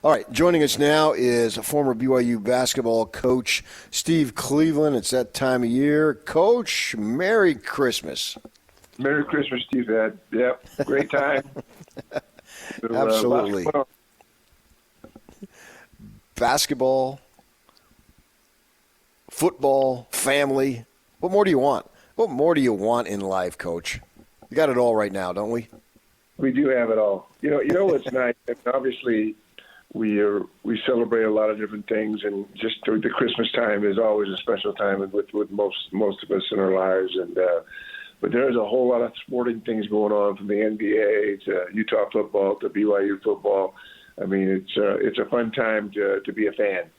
All right, joining us now is a former BYU basketball coach, Steve Cleveland. It's that time of year. Coach, Merry Christmas. Merry Christmas, Steve Ed. Yep, great time. Absolutely. Basketball, football, family. What more do you want? What more do you want in life, Coach? We got it all right now, don't we? We do have it all. You know what's nice? Obviously, we celebrate a lot of different things, and just the Christmas time is always a special time with most of us in our lives. And but there's a whole lot of sporting things going on, from the NBA to Utah football to BYU football. I mean, it's a fun time to be a fan.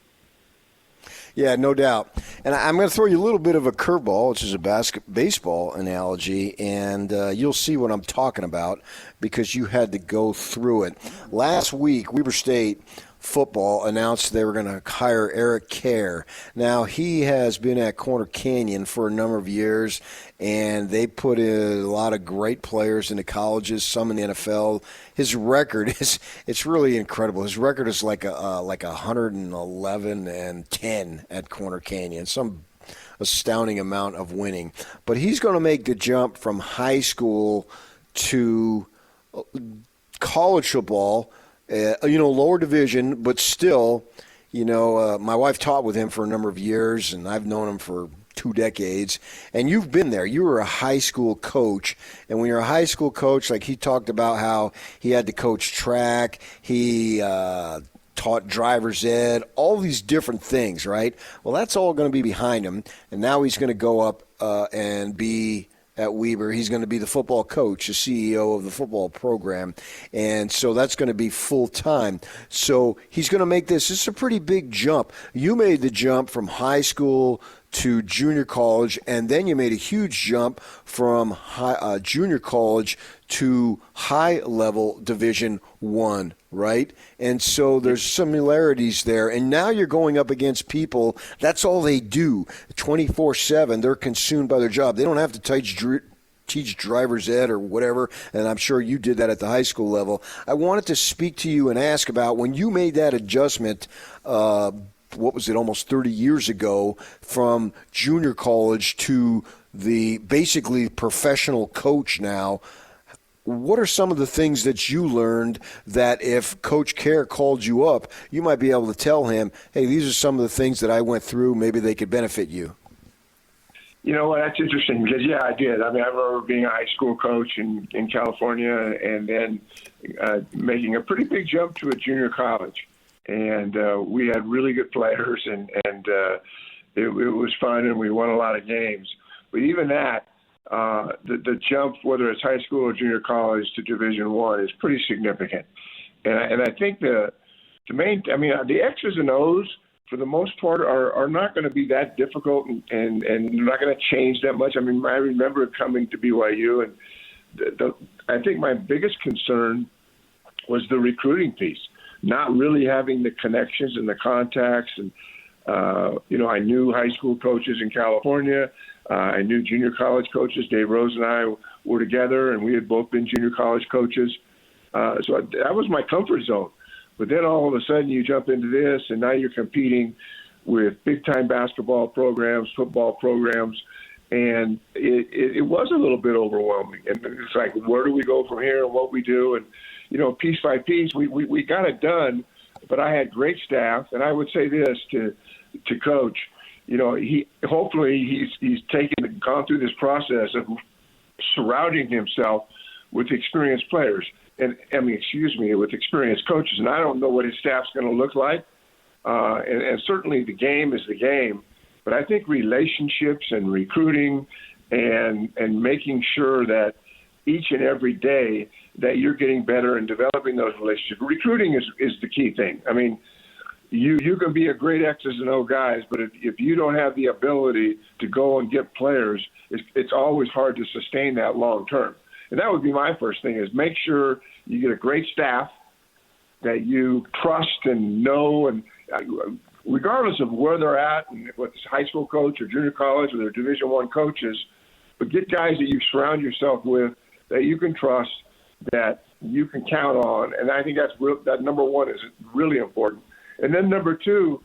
Yeah, no doubt. And I'm going to throw you a little bit of a curveball, which is a baseball analogy, and you'll see what I'm talking about because you had to go through it. Last week, Weber State football announced they were going to hire Eric Kerr. Now, he has been at Corner Canyon for a number of years, and they put in a lot of great players into colleges, some in the NFL. His record it's really incredible. His record is like 111 and 10 at Corner Canyon, some astounding amount of winning. But he's going to make the jump from high school to college football, lower division, but still, my wife taught with him for a number of years, and I've known him for 2 decades. And you've been there. You were a high school coach. And when you're a high school coach, like he talked about how he had to coach track, he taught driver's ed, all these different things, right? Well, that's all going to be behind him. And now he's going to go up and be at Weber. He's going to be the football coach, the CEO of the football program. And so that's going to be full-time. So he's going to make this. This is a pretty big jump. You made the jump from high school to junior college, and then you made a huge jump from junior college to high-level Division I, right? And so there's similarities there. And now you're going up against people, that's all they do, 24/7. They're consumed by their job. They don't have to teach driver's ed or whatever, and I'm sure you did that at the high school level. I wanted to speak to you and ask about when you made that adjustment, what was it, almost 30 years ago, from junior college to the basically professional coach now. What are some of the things that you learned that if Coach Kerr called you up, you might be able to tell him, hey, these are some of the things that I went through, maybe they could benefit you? You know what, that's interesting because, yeah, I did. I mean, I remember being a high school coach in California and then making a pretty big jump to a junior college. And we had really good players, and it was fun, and we won a lot of games. But even that, the jump, whether it's high school or junior college to Division I, is pretty significant. And I think the X's and O's, for the most part, are not going to be that difficult, and they're not going to change that much. I mean, I remember coming to BYU, and I think my biggest concern was the recruiting piece. Not really having the connections and the contacts. And, I knew high school coaches in California. I knew junior college coaches. Dave Rose and I were together, and we had both been junior college coaches. So that was my comfort zone. But then all of a sudden you jump into this, and now you're competing with big-time basketball programs, football programs, and it was a little bit overwhelming. And it's like, where do we go from here and what we do? And, piece by piece, we got it done, but I had great staff. And I would say this to Coach, hopefully he's gone through this process of surrounding himself with experienced players. With experienced coaches. And I don't know what his staff's going to look like. And certainly the game is the game. But I think relationships and recruiting and making sure that each and every day that you're getting better and developing those relationships. Recruiting is the key thing. I mean, you can be a great X's and O guys, but if you don't have the ability to go and get players, it's always hard to sustain that long term. And that would be my first thing, is make sure you get a great staff that you trust and know, and regardless of where they're at, and whether it's high school coach or junior college or they're Division I coaches, but get guys that you surround yourself with that you can trust, that you can count on. And I think that number one is really important. And then number two,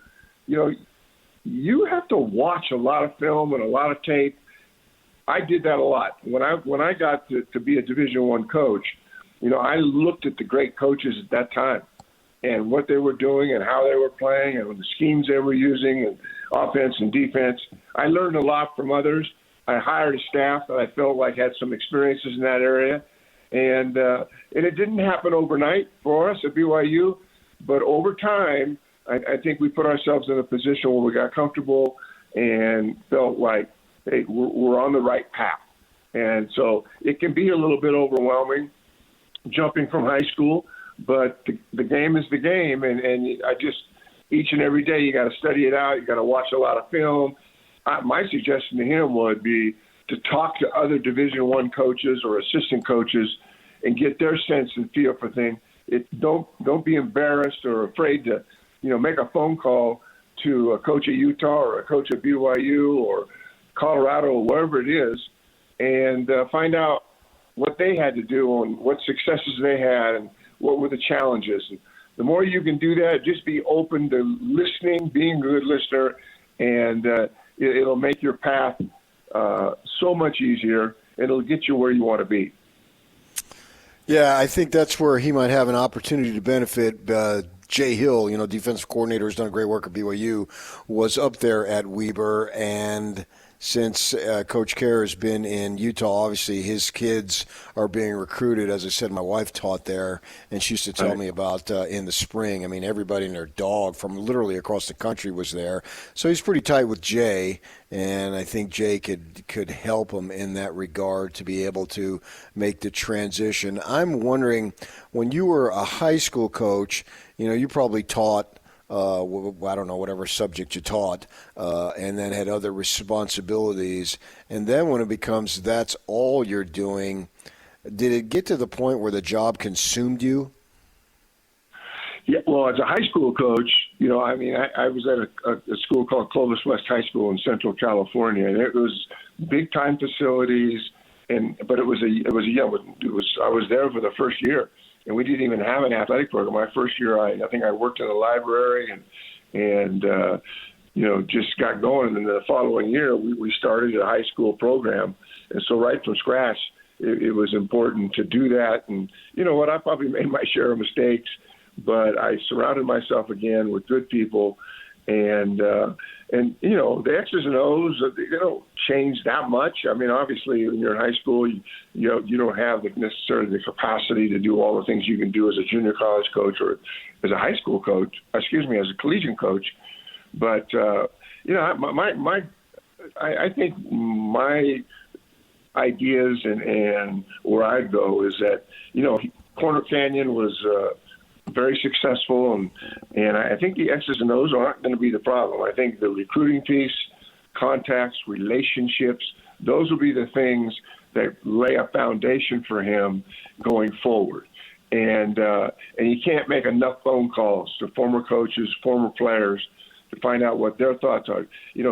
you have to watch a lot of film and a lot of tape. I did that a lot. When I got to be a Division I coach, I looked at the great coaches at that time and what they were doing and how they were playing and the schemes they were using and offense and defense. I learned a lot from others. I hired a staff that I felt like had some experiences in that area. And it didn't happen overnight for us at BYU, but over time, I think we put ourselves in a position where we got comfortable and felt like, hey, we're on the right path. And so it can be a little bit overwhelming jumping from high school, but the game is the game. And each and every day you got to study it out. You got to watch a lot of film. My suggestion to him would be to talk to other Division I coaches or assistant coaches and get their sense and feel for things. Don't be embarrassed or afraid to, make a phone call to a coach at Utah or a coach at BYU or Colorado or wherever it is, and find out what they had to do and what successes they had and what were the challenges. And the more you can do that, just be open to listening, being a good listener, and it'll make your path so much easier. It'll get you where you want to be. Yeah, I think that's where he might have an opportunity to benefit. Jay Hill, defensive coordinator, has done great work at BYU, was up there at Weber, and since Coach Kerr has been in Utah, obviously his kids are being recruited. As I said, my wife taught there, and she used to tell me about in the spring. I mean, everybody and their dog from literally across the country was there. So he's pretty tight with Jay, and I think Jay could help him in that regard to be able to make the transition. I'm wondering, when you were a high school coach, you probably taught I don't know, whatever subject you taught, and then had other responsibilities. And then when it becomes that's all you're doing, did it get to the point where the job consumed you? Yeah, well, as a high school coach, I was at a school called Clovis West High School in Central California, and it was big time facilities, but I was there for the first year. And we didn't even have an athletic program. My first year, I think I worked in the library and just got going. And then the following year, we started a high school program. And so right from scratch, it was important to do that. And you know what? I probably made my share of mistakes, but I surrounded myself again with good people. And the X's and O's, they don't change that much. I mean, obviously, when you're in high school, you don't have necessarily the capacity to do all the things you can do as a junior college coach or as a high school coach. As a collegiate coach. But I think my ideas and where I'd go is that Corner Canyon was very successful, and I think the X's and O's aren't going to be the problem. I think the recruiting piece, contacts, relationships, those will be the things that lay a foundation for him going forward. And you can't make enough phone calls to former coaches, former players, to find out what their thoughts are.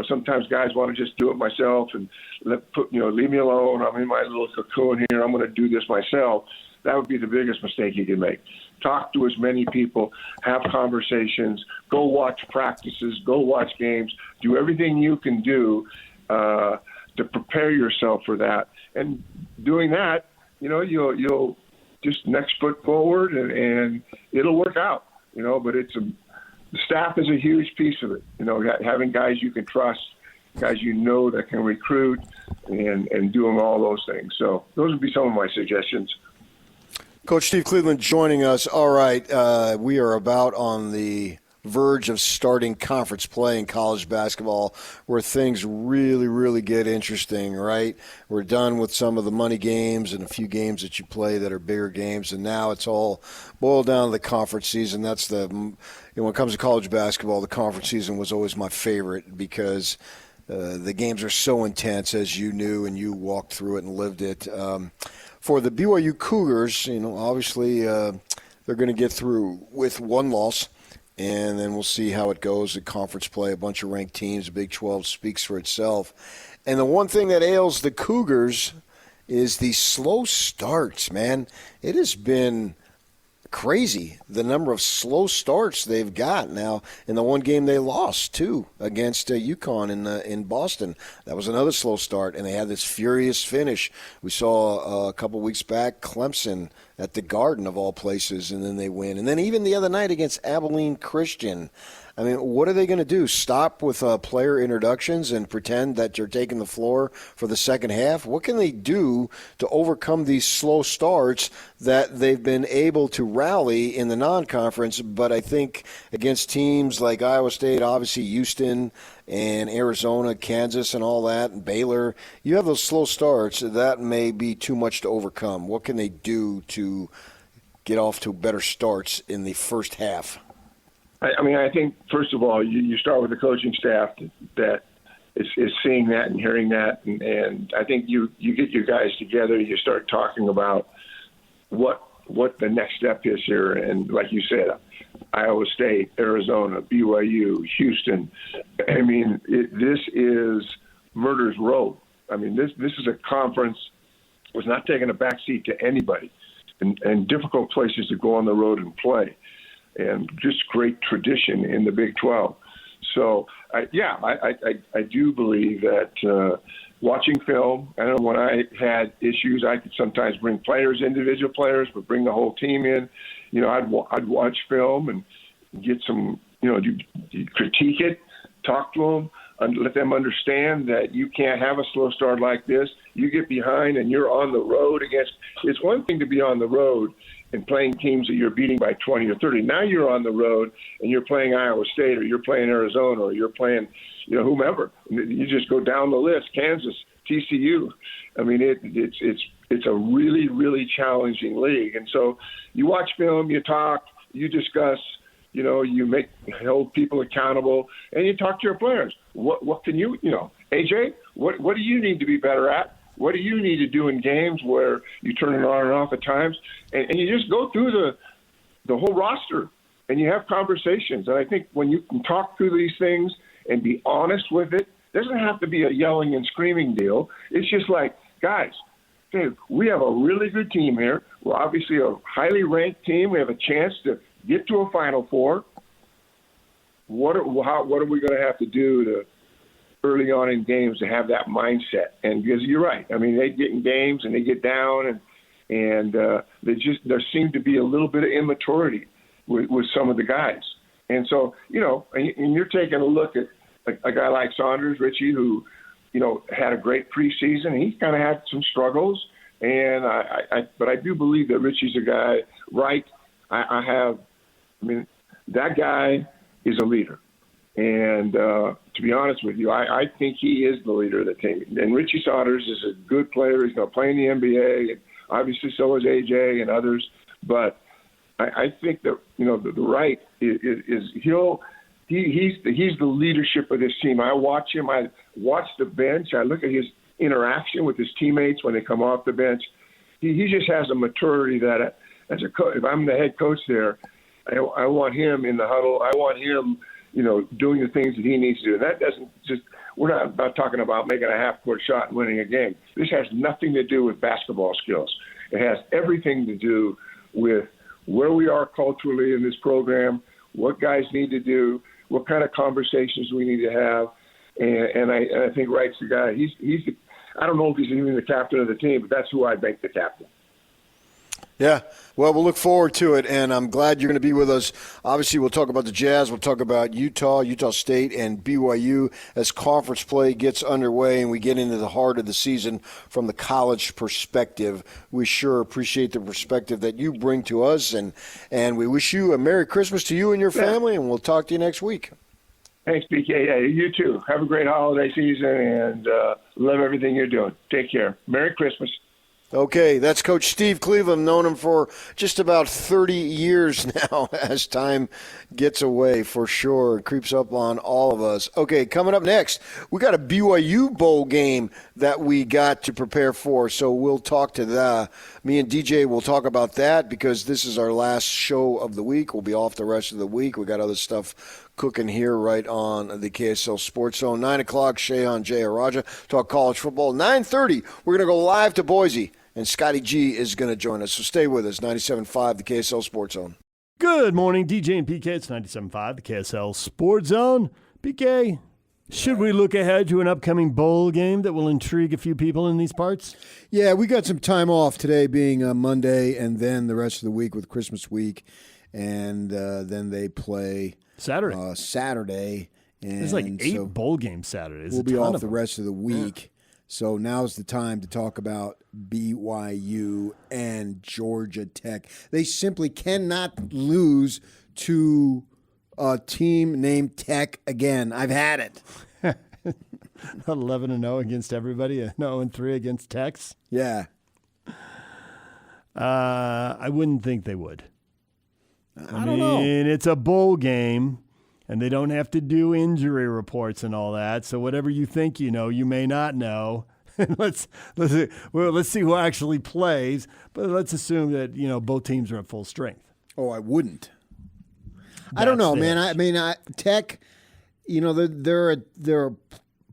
Sometimes guys want to just do it myself and leave me alone. I'm in my little cocoon here. I'm going to do this myself. That would be the biggest mistake you can make. Talk to as many people, have conversations, go watch practices, go watch games, do everything you can do to prepare yourself for that. And doing that, you'll just next foot forward and it'll work out, but the staff is a huge piece of it. Having guys you can trust, guys that can recruit and doing all those things. So those would be some of my suggestions. Coach Steve Cleveland joining us. All right, we are about on the verge of starting conference play in college basketball where things really, really get interesting, right? We're done with some of the money games and a few games that you play that are bigger games, and now it's all boiled down to the conference season. When it comes to college basketball, the conference season was always my favorite because the games are so intense, as you knew, and you walked through it and lived it. For the BYU Cougars, obviously they're going to get through with one loss, and then we'll see how it goes at conference play. A bunch of ranked teams, the Big 12 speaks for itself. And the one thing that ails the Cougars is the slow starts, man. It has been crazy, the number of slow starts they've got now. In the one game they lost too against UConn in Boston, that was another slow start, and they had this furious finish. We saw a couple weeks back Clemson at the Garden of all places, and then they win. And then even the other night against Abilene Christian. I mean, what are they going to do? Stop with player introductions and pretend that you're taking the floor for the second half? What can they do to overcome these slow starts that they've been able to rally in the non-conference? But I think against teams like Iowa State, obviously Houston and Arizona, Kansas and all that, and Baylor, you have those slow starts. That may be too much to overcome. What can they do to get off to better starts in the first half? I mean, I think, first of all, you start with the coaching staff that is seeing that and hearing that. And I think you get your guys together, you start talking about what the next step is here. And like you said, Iowa State, Arizona, BYU, Houston. I mean, this is murder's row. I mean, this is a conference was not taking a backseat to anybody, and difficult places to go on the road and play. And just great tradition in the Big 12. So, I do believe that watching film, I know when I had issues, I could sometimes bring players, individual players, but bring the whole team in. You know, I'd watch film and get some, critique it, talk to them, and let them understand that you can't have a slow start like this. You get behind and you're on the road against – it's one thing to be on the road and playing teams that you're beating by 20 or 30. Now you're on the road and you're playing Iowa State or you're playing Arizona or you're playing, whomever. You just go down the list, Kansas, TCU. I mean, it's a really, really challenging league. And so you watch film, you talk, you discuss, you hold people accountable, and you talk to your players. What can you, AJ, what do you need to be better at? What do you need to do in games where you turn it on and off at times? And you just go through the whole roster and you have conversations. And I think when you can talk through these things and be honest with it, it doesn't have to be a yelling and screaming deal. It's just like, guys, hey, we have a really good team here. We're obviously a highly ranked team. We have a chance to get to a Final Four. What are we going to have to do to early on in games to have that mindset? And because you're right, I mean, they get in games and they get down, and there seemed to be a little bit of immaturity with some of the guys. And so, and you're taking a look at a guy like Saunders, Richie, who, had a great preseason. He kind of had some struggles, and but I do believe that Richie's a guy, right? That guy is a leader. And to be honest with you, I think he is the leader of the team. And Richie Saunders is a good player. He's going to play in the NBA, and obviously so is AJ and others. But I think that the right is he's the leadership of this team. I watch him. I watch the bench. I look at his interaction with his teammates when they come off the bench. He just has a maturity that, as a coach, if I'm the head coach there, I want him in the huddle. I want him, doing the things that he needs to do. And that doesn't just – we're not talking about making a half-court shot and winning a game. This has nothing to do with basketball skills. It has everything to do with where we are culturally in this program, what guys need to do, what kind of conversations we need to have. And I think Wright's the guy. He's the, I don't know if he's even the captain of the team, but that's who I'd make the captain. Yeah, well, we'll look forward to it, and I'm glad you're going to be with us. Obviously, we'll talk about the Jazz. We'll talk about Utah State, and BYU as conference play gets underway and we get into the heart of the season from the college perspective. We sure appreciate the perspective that you bring to us, and we wish you a Merry Christmas to you and your family, and we'll talk to you next week. Thanks, BK. Yeah, you too. Have a great holiday season, and love everything you're doing. Take care. Merry Christmas. Okay, that's Coach Steve Cleveland. Known him for just about 30 years now as time gets away, for sure. It creeps up on all of us. Okay, coming up next, we got a BYU bowl game that we got to prepare for, so we'll talk to that. Me and DJ will talk about that because this is our last show of the week. We'll be off the rest of the week. We got other stuff cooking here right on the KSL Sports Zone. 9 o'clock, Shehan Jayaraja, talk college football. 9:30, we're going to go live to Boise. And Scotty G is going to join us. So stay with us. 97.5, the KSL Sports Zone. Good morning, DJ and PK. It's 97.5, the KSL Sports Zone. PK, should we look ahead to an upcoming bowl game that will intrigue a few people in these parts? Yeah, we got some time off today being Monday and then the rest of the week with Christmas week. And then they play Saturday. And there's like 8 bowl games Saturdays. We'll be off the rest of the week. Yeah. So now's the time to talk about BYU and Georgia Tech. They simply cannot lose to a team named Tech again. I've had it. 11-0 against everybody, 0-3 against Techs. Yeah. I wouldn't think they would. I don't know. It's a bowl game, and they don't have to do injury reports and all that. So whatever you think you know, you may not know. let's see who actually plays. But let's assume that both teams are at full strength. Oh, I wouldn't. I don't know, man. I mean, Tech, they're a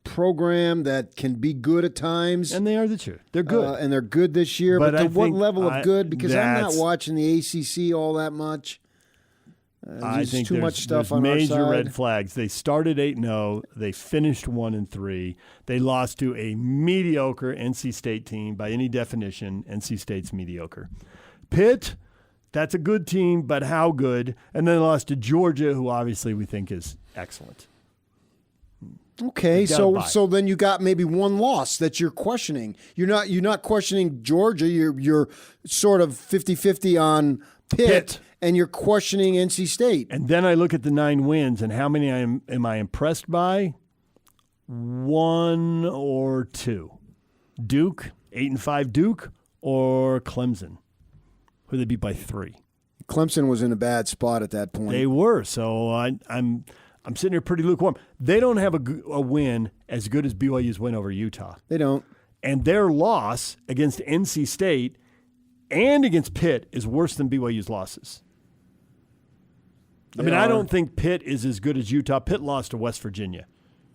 program that can be good at times, and they are this year. They're good, and they're good this year. But to what level of good? Because I'm not watching the ACC all that much. I think too much stuff on major our side. red flags. They started 8-0. They finished 1-3. They lost to a mediocre NC State team. By any definition, NC State's mediocre. Pitt, that's a good team, but how good? And then they lost to Georgia, who obviously we think is excellent. Okay, so then you got maybe one loss that you're questioning. You're not questioning Georgia. You're sort of 50-50 on Pitt. And you're questioning NC State. And then I look at the 9 wins, and how many am I impressed by? 1 or 2. Duke, 8-5 Duke, or Clemson, who they beat by 3. Clemson was in a bad spot at that point. They were, so I'm sitting here pretty lukewarm. They don't have a win as good as BYU's win over Utah. They don't. And their loss against NC State and against Pitt is worse than BYU's losses. I don't think Pitt is as good as Utah. Pitt lost to West Virginia.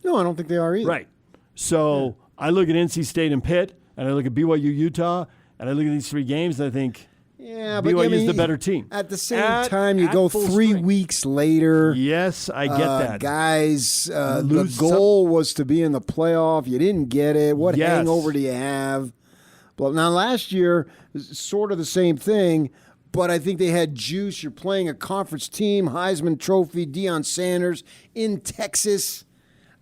No, I don't think they are either. Right. So I look at NC State and Pitt, and I look at BYU, Utah, and I look at these 3 games, and I think BYU is the better team. At the same time, you go 3 weeks later. Yes, I get that. Guys, the goal was to be in the playoff. You didn't get it. What hangover do you have? Well, now, last year, sort of the same thing, but I think they had juice. You're playing a conference team, Heisman Trophy, Deion Sanders in Texas,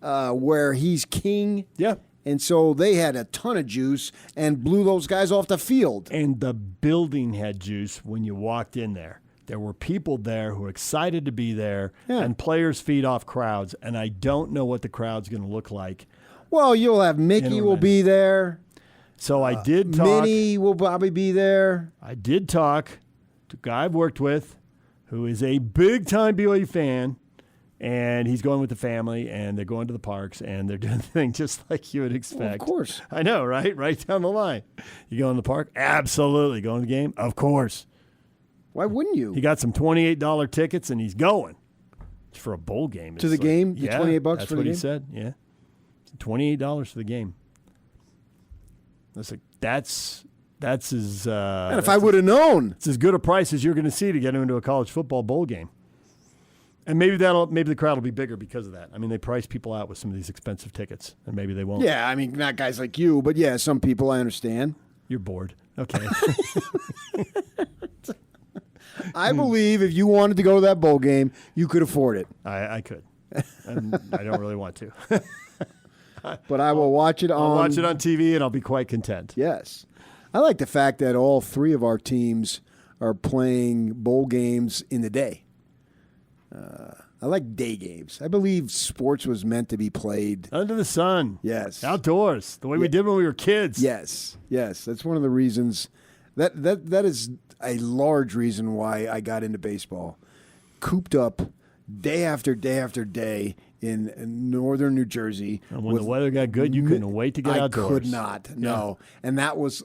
where he's king. Yeah. And so they had a ton of juice and blew those guys off the field. And the building had juice when you walked in there. There were people there who were excited to be there, and players feed off crowds, and I don't know what the crowd's going to look like. Well, you'll have Mickey will be there. So I did talk. Minnie will probably be there. I did talk to a guy I've worked with who is a big-time BYU fan, and he's going with the family, and they're going to the parks, and they're doing the thing just like you would expect. Well, of course. I know, right? Right down the line. You go in the park? Absolutely. Going to the game? Of course. Why wouldn't you? He got some $28 tickets, and he's going. It's for a bowl game. To the game? The $28 for the game? That's what he said, yeah. $28 for the game. That's as and if I would have known, it's as good a price as you're going to see to get into a college football bowl game. And maybe the crowd will be bigger because of that. I mean, they price people out with some of these expensive tickets, and maybe they won't. Yeah, I mean, not guys like you, but yeah, some people I understand. You're bored. Okay. I believe if you wanted to go to that bowl game, you could afford it. I could. And I don't really want to. But I will watch it on... I'll watch it on TV, and I'll be quite content. Yes. I like the fact that all 3 of our teams are playing bowl games in the day. I like day games. I believe sports was meant to be played under the sun. Yes. Outdoors, the way we did when we were kids. Yes. That's one of the reasons. That is a large reason why I got into baseball. Cooped up day after day after day in northern New Jersey. And when the weather got good, you couldn't wait to get outdoors. I could not, no. And that was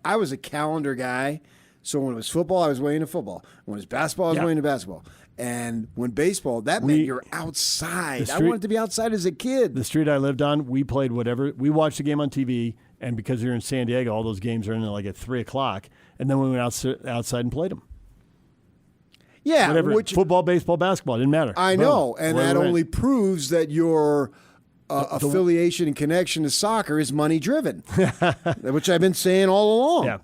I was a calendar guy. So when it was football, I was way into football. When it was basketball, I was way into basketball. And when baseball, that meant you're outside. I wanted to be outside as a kid. The street I lived on, we played whatever. We watched the game on TV, and because we were in San Diego, all those games are in like at 3 o'clock. And then we went outside and played them. Yeah. Whatever. Football, baseball, basketball, didn't matter. I know. And that only proves that your affiliation and connection to soccer is money-driven, which I've been saying all along. Yeah.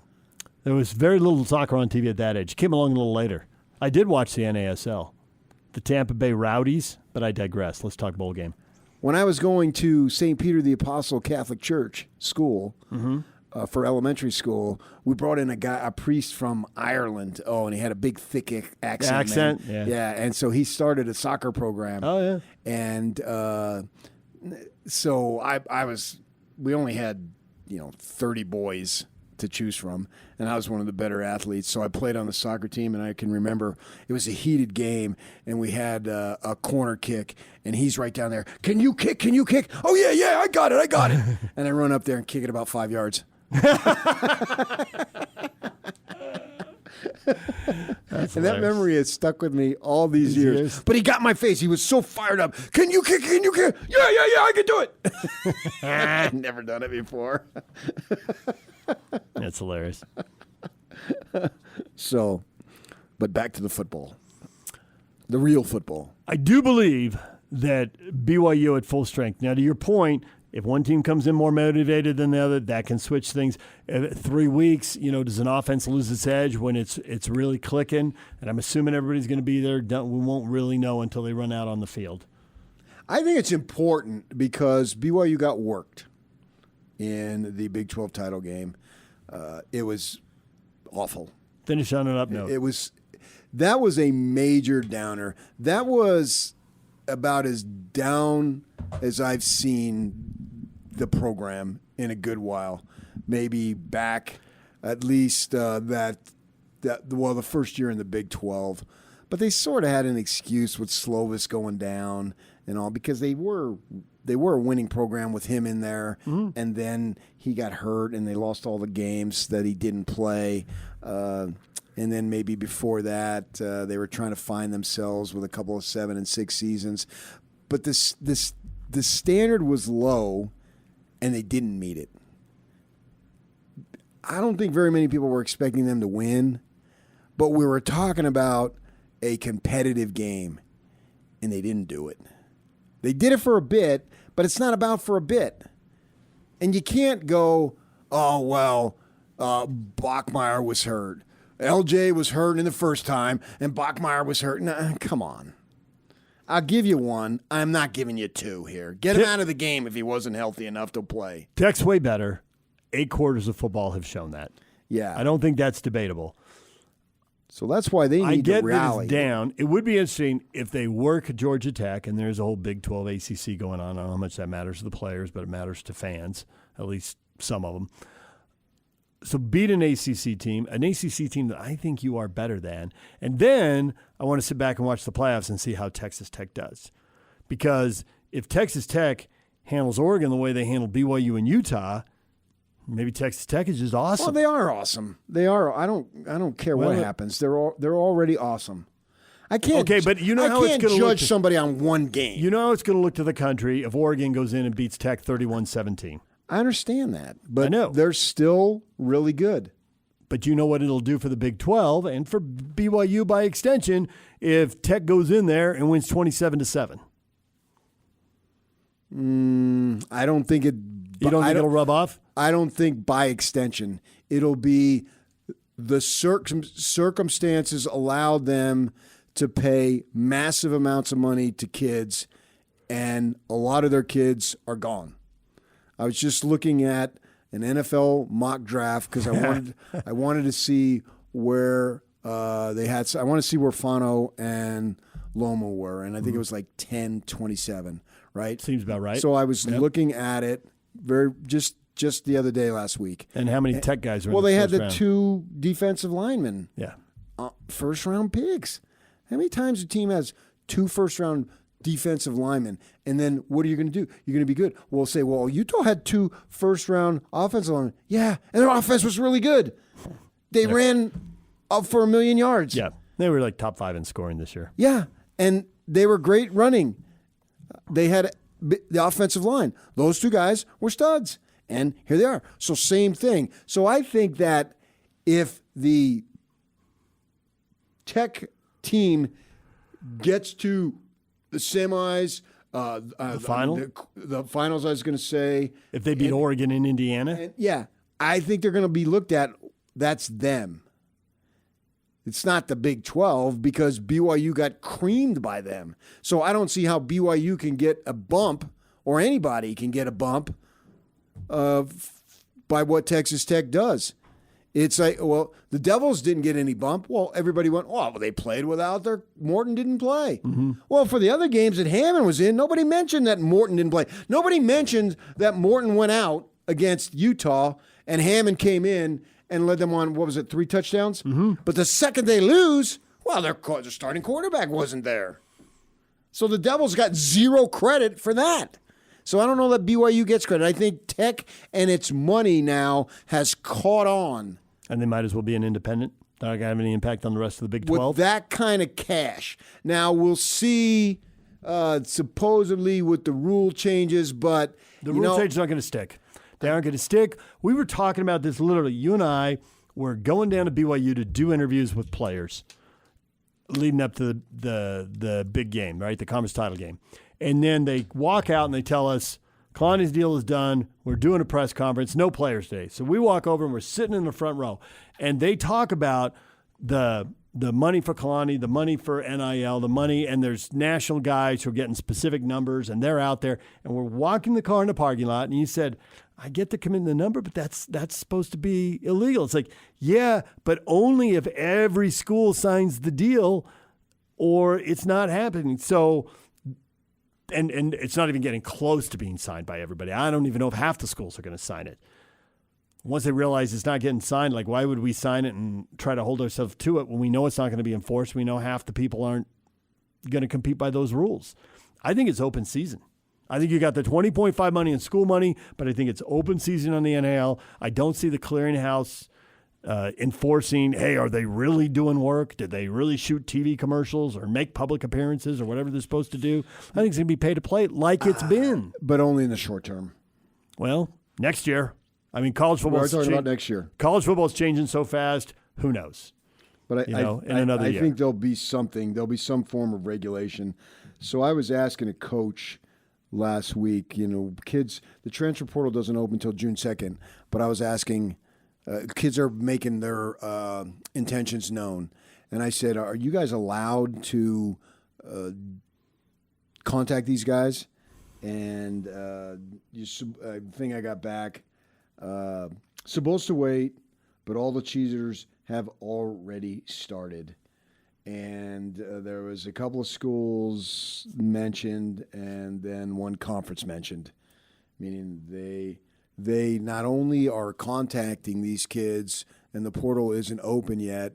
There was very little soccer on TV at that age. It came along a little later. I did watch the NASL, the Tampa Bay Rowdies, but I digress. Let's talk bowl game. When I was going to St. Peter the Apostle Catholic Church school for elementary school, we brought in a priest from Ireland. Oh, and he had a big, thick accent. Yeah, and so he started a soccer program. Oh, yeah. And so we only had, 30 boys to choose from, and I was one of the better athletes. So I played on the soccer team, and I can remember it was a heated game, and we had a corner kick, and he's right down there. Can you kick? Oh, yeah, I got it. And I run up there and kick it about 5 yards. And that memory has stuck with me all these years. But he got my face. He was so fired up. Can you kick? Yeah, I can do it. I've never done it before. That's hilarious. So, but back to the football. The real football. I do believe that BYU at full strength. Now, to your point, if one team comes in more motivated than the other, that can switch things. 3 weeks, does an offense lose its edge when it's really clicking? And I'm assuming everybody's going to be there. We won't really know until they run out on the field. I think it's important because BYU got worked in the Big 12 title game. It was awful. Finish on an up note. That was a major downer. That was about as down as I've seen the program in a good while. Maybe back at least the first year in the Big 12. But they sort of had an excuse with Slovis going down and all because they were a winning program with him in there, and then he got hurt and they lost all the games that he didn't play. And then maybe before that, they were trying to find themselves with a couple of 7 and 6 seasons. But the standard was low, and they didn't meet it. I don't think very many people were expecting them to win, but we were talking about a competitive game, and they didn't do it. They did it for a bit, but it's not about for a bit. And you can't go, Bachmeier was hurt. LJ was hurt in the first time, and Bachmeier was hurt. Nah, come on. I'll give you one. I'm not giving you two here. Get him out of the game if he wasn't healthy enough to play. Tech's way better. 8 quarters of football have shown that. Yeah. I don't think that's debatable. So that's why they need to rally. I get that it's down. It would be interesting if they work Georgia Tech, and there's a whole Big 12 ACC going on. I don't know how much that matters to the players, but it matters to fans, at least some of them. So beat an ACC team that I think you are better than. And then I want to sit back and watch the playoffs and see how Texas Tech does. Because if Texas Tech handles Oregon the way they handled BYU and Utah, maybe Texas Tech is just awesome. Well, they are awesome. They are. I don't care what happens. They're already awesome. I can't. Okay, but you know how it's going to judge somebody on one game. You know how it's going to look to the country if Oregon goes in and beats Tech 31-17. I understand that, but I know. They're still really good. But you know what it'll do for the Big 12 and for BYU by extension if Tech goes in there and wins 27-7. I don't think it. You don't think it'll rub off? I don't think by extension. It'll be the circumstances allowed them to pay massive amounts of money to kids, and a lot of their kids are gone. I was just looking at an NFL mock draft because I wanted to see where they had. I want to see where Fano and Loma were, and I think it was like 10-27, right? Seems about right. So I was looking at it just the other day last week. And how many Tech guys were Well, in the they had first the round? 2 defensive linemen. Yeah. First-round picks. How many times a team has 2 first-round defensive linemen, and then what are you going to do? You're going to be good. We'll say, well, Utah had 2 first-round offensive linemen. Yeah, and their offense was really good. They ran up for 1,000,000 yards. Yeah. They were like top 5 in scoring this year. Yeah, and they were great running. They had the offensive line. Those 2 guys were studs, and here they are. So same thing. So I think that if the Tech team gets to the semis, The final? the finals, I was going to say. If they beat Oregon and Indiana? And yeah, I think they're going to be looked at. That's them. It's not the Big 12 because BYU got creamed by them. So I don't see how BYU can get a bump or anybody can get a bump by what Texas Tech does. It's like, well, the Devils didn't get any bump. Well, everybody went, well, they played without their – Morton didn't play. Mm-hmm. Well, for the other games that Hammond was in, nobody mentioned that Morton didn't play. Nobody mentioned that Morton went out against Utah and Hammond came in and led them on, 3 touchdowns? Mm-hmm. But the second they lose, well, their starting quarterback wasn't there. So the Devils got 0 credit for that. So I don't know that BYU gets credit. I think Tech and its money now has caught on. And they might as well be an independent. Not going to have any impact on the rest of the Big 12. With that kind of cash. Now, we'll see supposedly with the rule changes, but the rule changes aren't going to stick. They aren't going to stick. We were talking about this literally. You and I were going down to BYU to do interviews with players leading up to the big game, right? The conference title game. And then they walk out and they tell us, Kalani's deal is done. We're doing a press conference. No players today. So we walk over and we're sitting in the front row. And they talk about the money for Kalani, the money for NIL, the money, and there's national guys who are getting specific numbers, and they're out there. And we're walking the car in the parking lot, and you said, I get to commit the number, but that's supposed to be illegal. It's like, yeah, but only if every school signs the deal or it's not happening. So, and it's not even getting close to being signed by everybody. I don't even know if half the schools are going to sign it. Once they realize it's not getting signed, like, why would we sign it and try to hold ourselves to it when we know it's not going to be enforced? We know half the people aren't going to compete by those rules. I think it's open season. I think you got the 20.5 money and school money, but I think it's open season on the NIL. I don't see the clearinghouse enforcing, hey, are they really doing work? Did they really shoot TV commercials or make public appearances or whatever they're supposed to do? I think it's going to be pay to play like it's been. But only in the short term. Well, next year. I mean, college football. We're talking about next year. College football is changing so fast. Who knows? But in another year. I think there'll be something. There'll be some form of regulation. So I was asking a coach last week. Kids. The transfer portal doesn't open until June 2nd. But I was asking. Kids are making their intentions known, and I said, "Are you guys allowed to contact these guys?" And thing I got back. Supposed to wait, but all the cheaters have already started. And there was a couple of schools mentioned and then one conference mentioned, meaning they not only are contacting these kids and the portal isn't open yet,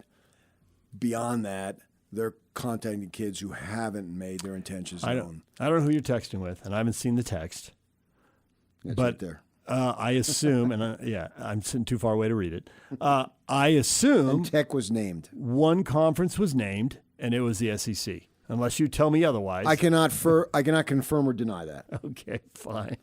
beyond that, they're contacting kids who haven't made their intentions known. I don't know who you're texting with, and I haven't seen the text. That's right there. I assume, and I'm sitting too far away to read it. I assume and Tech was named. One conference was named, and it was the SEC. Unless you tell me otherwise. I cannot confirm or deny that. Okay, fine.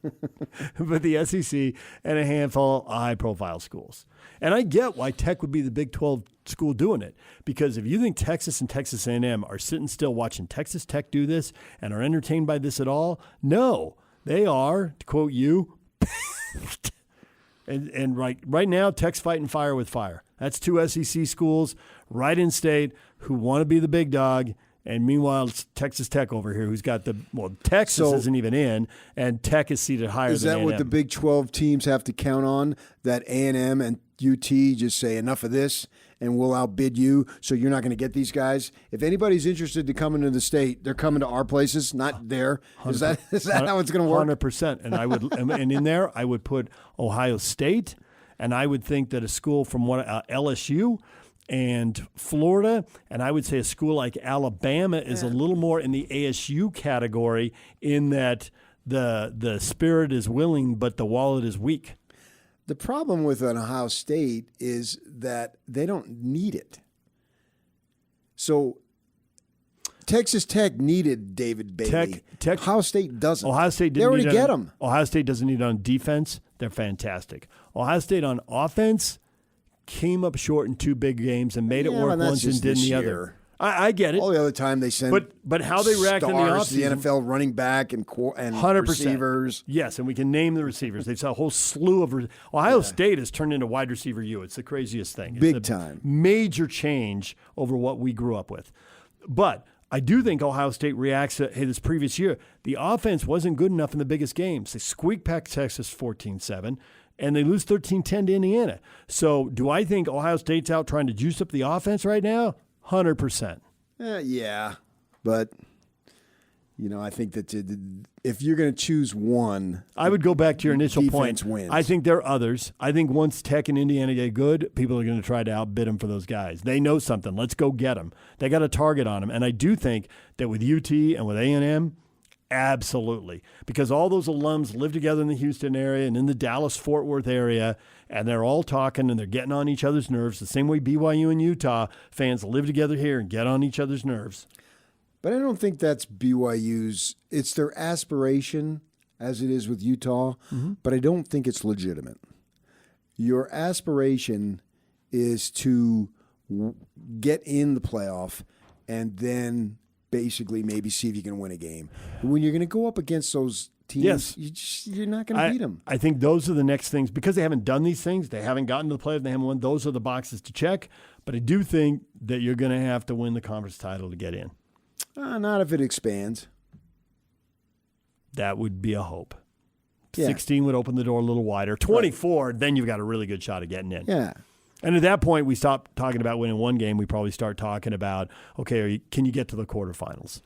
But the SEC and a handful of high-profile schools. And I get why Tech would be the Big 12 school doing it. Because if you think Texas and Texas A&M are sitting still watching Texas Tech do this and are entertained by this at all, no. They are, to quote you, and right now, Tech's fighting fire with fire. That's 2 SEC schools right in state who want to be the big dog, And meanwhile, it's Texas Tech over here, who's got Texas isn't even in, and Tech is seated higher than A&M. Is that what the Big 12 teams have to count on? That A&M and UT just say enough of this, and we'll outbid you, so you're not going to get these guys? If anybody's interested to come into the state, they're coming to our places, not there. Is that how it's going to work? 100%. And I would, and in there, I would put Ohio State, and I would think that a school from LSU and Florida, and I would say a school like Alabama is a little more in the ASU category, in that the spirit is willing but the wallet is weak. The problem with an Ohio State is that they don't need it. So Texas Tech needed David Bailey. Ohio State doesn't. Ohio State didn't. They already get him. Ohio State doesn't need it on defense. They're fantastic. Ohio State on offense came up short in 2 big games and made it work once and didn't the other. I get it. All the other time they send but how they react in the offseason. The NFL running back and 100%. Receivers. Yes, and we can name the receivers. They've a whole slew of Ohio State has turned into wide receiver U. It's the craziest thing. Big time. Major change over what we grew up with. But I do think Ohio State reacts to, hey, this previous year, the offense wasn't good enough in the biggest games. They squeak past Texas 14-7. And they lose 13-10 to Indiana. So do I think Ohio State's out trying to juice up the offense right now? 100%. Yeah. But, I think that if you're going to choose one, I would go back to your initial point. Wins. I think there are others. I think once Tech and Indiana get good, people are going to try to outbid them for those guys. They know something. Let's go get them. They got a target on them. And I do think that with UT and with A&M, absolutely. Because all those alums live together in the Houston area and in the Dallas-Fort Worth area, and they're all talking and they're getting on each other's nerves, the same way BYU and Utah fans live together here and get on each other's nerves. But I don't think that's BYU's. It's their aspiration, as it is with Utah, but I don't think it's legitimate. Your aspiration is to get in the playoff and then basically maybe see if you can win a game. When you're going to go up against those teams, you're not going to beat them. I think those are the next things. Because they haven't done these things, they haven't gotten to the playoffs, they haven't won, those are the boxes to check. But I do think that you're going to have to win the conference title to get in. Not if it expands. That would be a hope. Yeah. 16 would open the door a little wider. 24, then you've got a really good shot of getting in. Yeah. And at that point, we stop talking about winning one game. We probably start talking about, okay, can you get to the quarterfinals?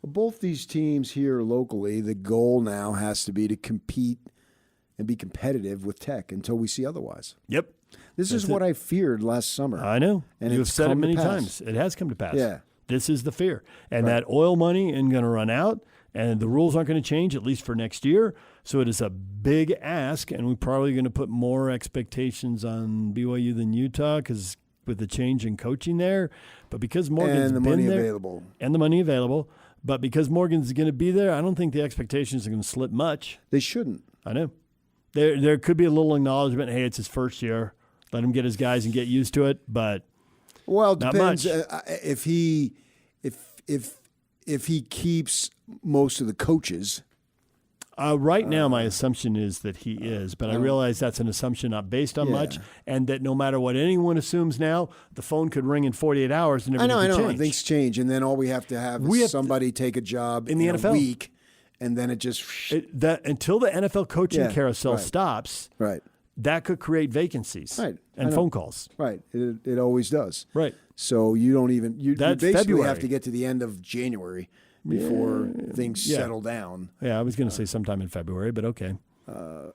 Both these teams here locally, the goal now has to be to compete and be competitive with Tech until we see otherwise. Yep. This is what I feared last summer. I know. And you've it's said it come to many pass. times. It has come to pass. Yeah. This is the fear. And that oil money isn't going to run out, and the rules aren't going to change, at least for next year. So it is a big ask, and we're probably going to put more expectations on BYU than Utah because with the change in coaching there. But because Morgan's and the been money there, available. And the money available. But because Morgan's going to be there, I don't think the expectations are going to slip much. They shouldn't. I know. There could be a little acknowledgement, hey, it's his first year. Let him get his guys and get used to it, but well, it not depends much. If he keeps most of the coaches. Right now, my assumption is that he is, but I realize that's an assumption not based on much, and that no matter what anyone assumes now, the phone could ring in 48 hours and everything could change. Things change, and then all we have to have is somebody take a job in the NFL a week, and then it just until the NFL coaching carousel stops. Right. That could create vacancies and phone calls. Right. It always does. Right. So you don't even you basically February. have to get to the end of January before things settle down. Yeah, I was going to say sometime in February, but okay.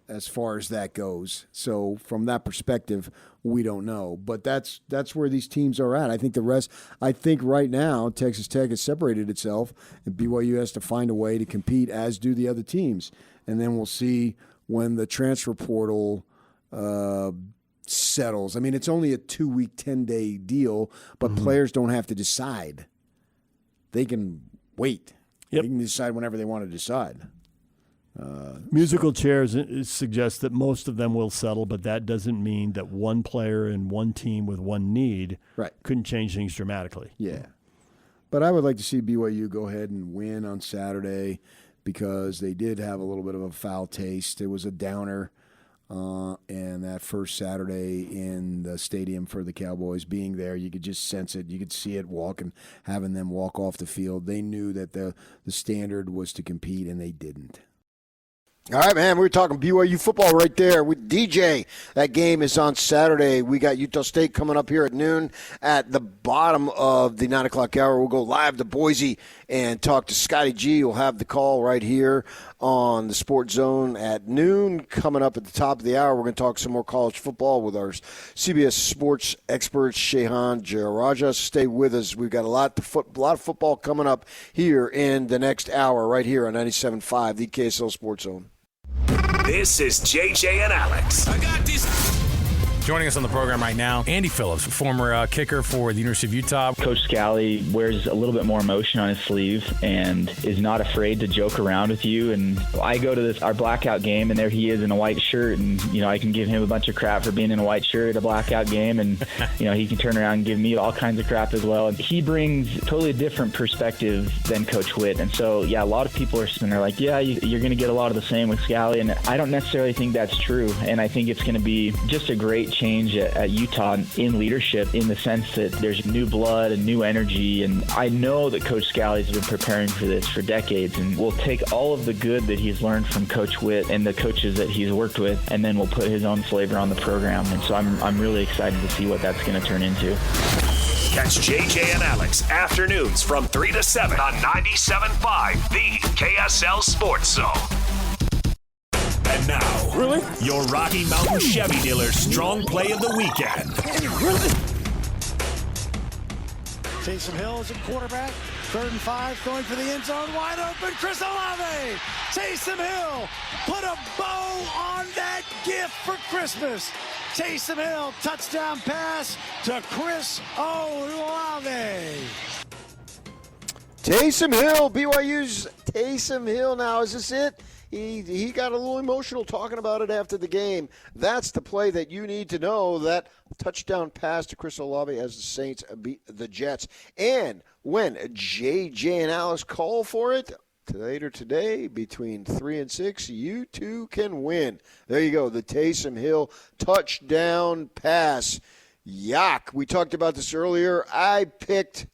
As far as that goes. So from that perspective, we don't know. But that's where these teams are at. I think right now Texas Tech has separated itself, and BYU has to find a way to compete, as do the other teams. And then we'll see when the transfer portal settles. I mean, it's only a 2-week, 10-day deal, but players don't have to decide. They can wait. They can decide whenever they want to decide. Musical chairs suggest that most of them will settle, but that doesn't mean that one player and one team with one need couldn't change things dramatically. Yeah. But I would like to see BYU go ahead and win on Saturday because they did have a little bit of a foul taste. It was a downer and that first Saturday in the stadium for the Cowboys, being there, you could just sense it. You could see it having them walk off the field. They knew that the standard was to compete, and they didn't. All right, man, we're talking BYU football right there with DJ. That game is on Saturday. We got Utah State coming up here at noon. At the bottom of the 9 o'clock hour, we'll go live to Boise and talk to Scotty G. We'll have the call right here on the Sports Zone at noon. Coming up at the top of the hour, we're going to talk some more college football with our CBS sports experts, Shehan Jayaraja. Stay with us. We've got a lot of football coming up here in the next hour right here on 97.5, the KSL Sports Zone. This is JJ and Alex. I got this. Joining us on the program right now, Andy Phillips, former kicker for the University of Utah. Coach Scally wears a little bit more emotion on his sleeve and is not afraid to joke around with you. And I go to our blackout game, and there he is in a white shirt, and I can give him a bunch of crap for being in a white shirt at a blackout game, and he can turn around and give me all kinds of crap as well. And he brings totally a different perspective than Coach Witt. And so, yeah, a lot of people are like, yeah, you're going to get a lot of the same with Scally, and I don't necessarily think that's true. And I think it's going to be just a great change at Utah in leadership, in the sense that there's new blood and new energy. And I know that Coach Scally's been preparing for this for decades, and we'll take all of the good that he's learned from Coach Witt and the coaches that he's worked with, and then we'll put his own flavor on the program. And so I'm really excited to see what that's going to turn into. Catch JJ and Alex afternoons from 3 to 7 on 97.5, the KSL Sports Zone. And now, your Rocky Mountain Chevy dealer strong play of the weekend. Taysom Hill is a quarterback. 3rd and 5, going for the end zone. Wide open, Chris Olave. Taysom Hill put a bow on that gift for Christmas. Taysom Hill, touchdown pass to Chris Olave. Taysom Hill, BYU's Taysom Hill. Now, is this it? He got a little emotional talking about it after the game. That's the play that you need to know, that touchdown pass to Chris Olave as the Saints beat the Jets. And when JJ and Alex call for it later today between 3 and 6, you too can win. There you go, the Taysom Hill touchdown pass. Yuck. We talked about this earlier. I picked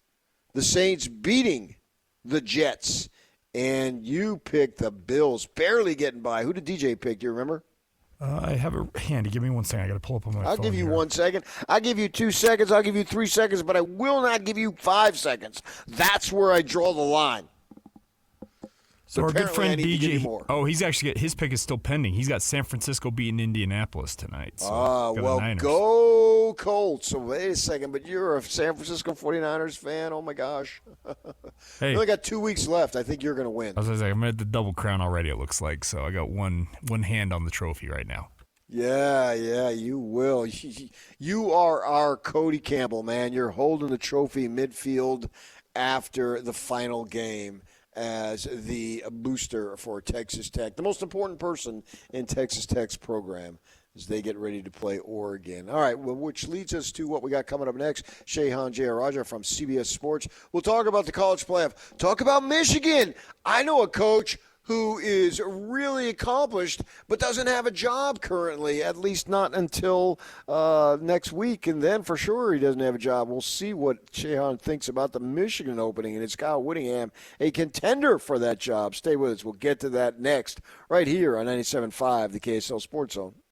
the Saints beating the Jets. And you picked the Bills, barely getting by. Who did DJ pick? Do you remember? I have it handy. Give me 1 second. I got to pull up on my phone. I'll give you here. 1 second. I'll give you 2 seconds. I'll give you 3 seconds, but I will not give you 5 seconds. That's where I draw the line. So our good friend DJ. more. Oh, he's actually his pick is still pending. He's got San Francisco beating Indianapolis tonight. So well, go Colts. So wait a second, but you're a San Francisco 49ers fan? Oh, my gosh. Hey, you only got 2 weeks left. I think you're going to win. I was going to say, I'm at the double crown already, it looks like. So I got one hand on the trophy right now. Yeah, you will. You are our Cody Campbell, man. You're holding the trophy midfield after the final game as the booster for Texas Tech, the most important person in Texas Tech's program as they get ready to play Oregon. All right, well, which leads us to what we got coming up next. Shehan Jayaraja from CBS Sports. We'll talk about the college playoff. Talk about Michigan. I know a coach who is really accomplished but doesn't have a job currently, at least not until next week. And then for sure he doesn't have a job. We'll see what Shehan thinks about the Michigan opening. And it's Kyle Whittingham, a contender for that job. Stay with us. We'll get to that next right here on 97.5, the KSL Sports Zone.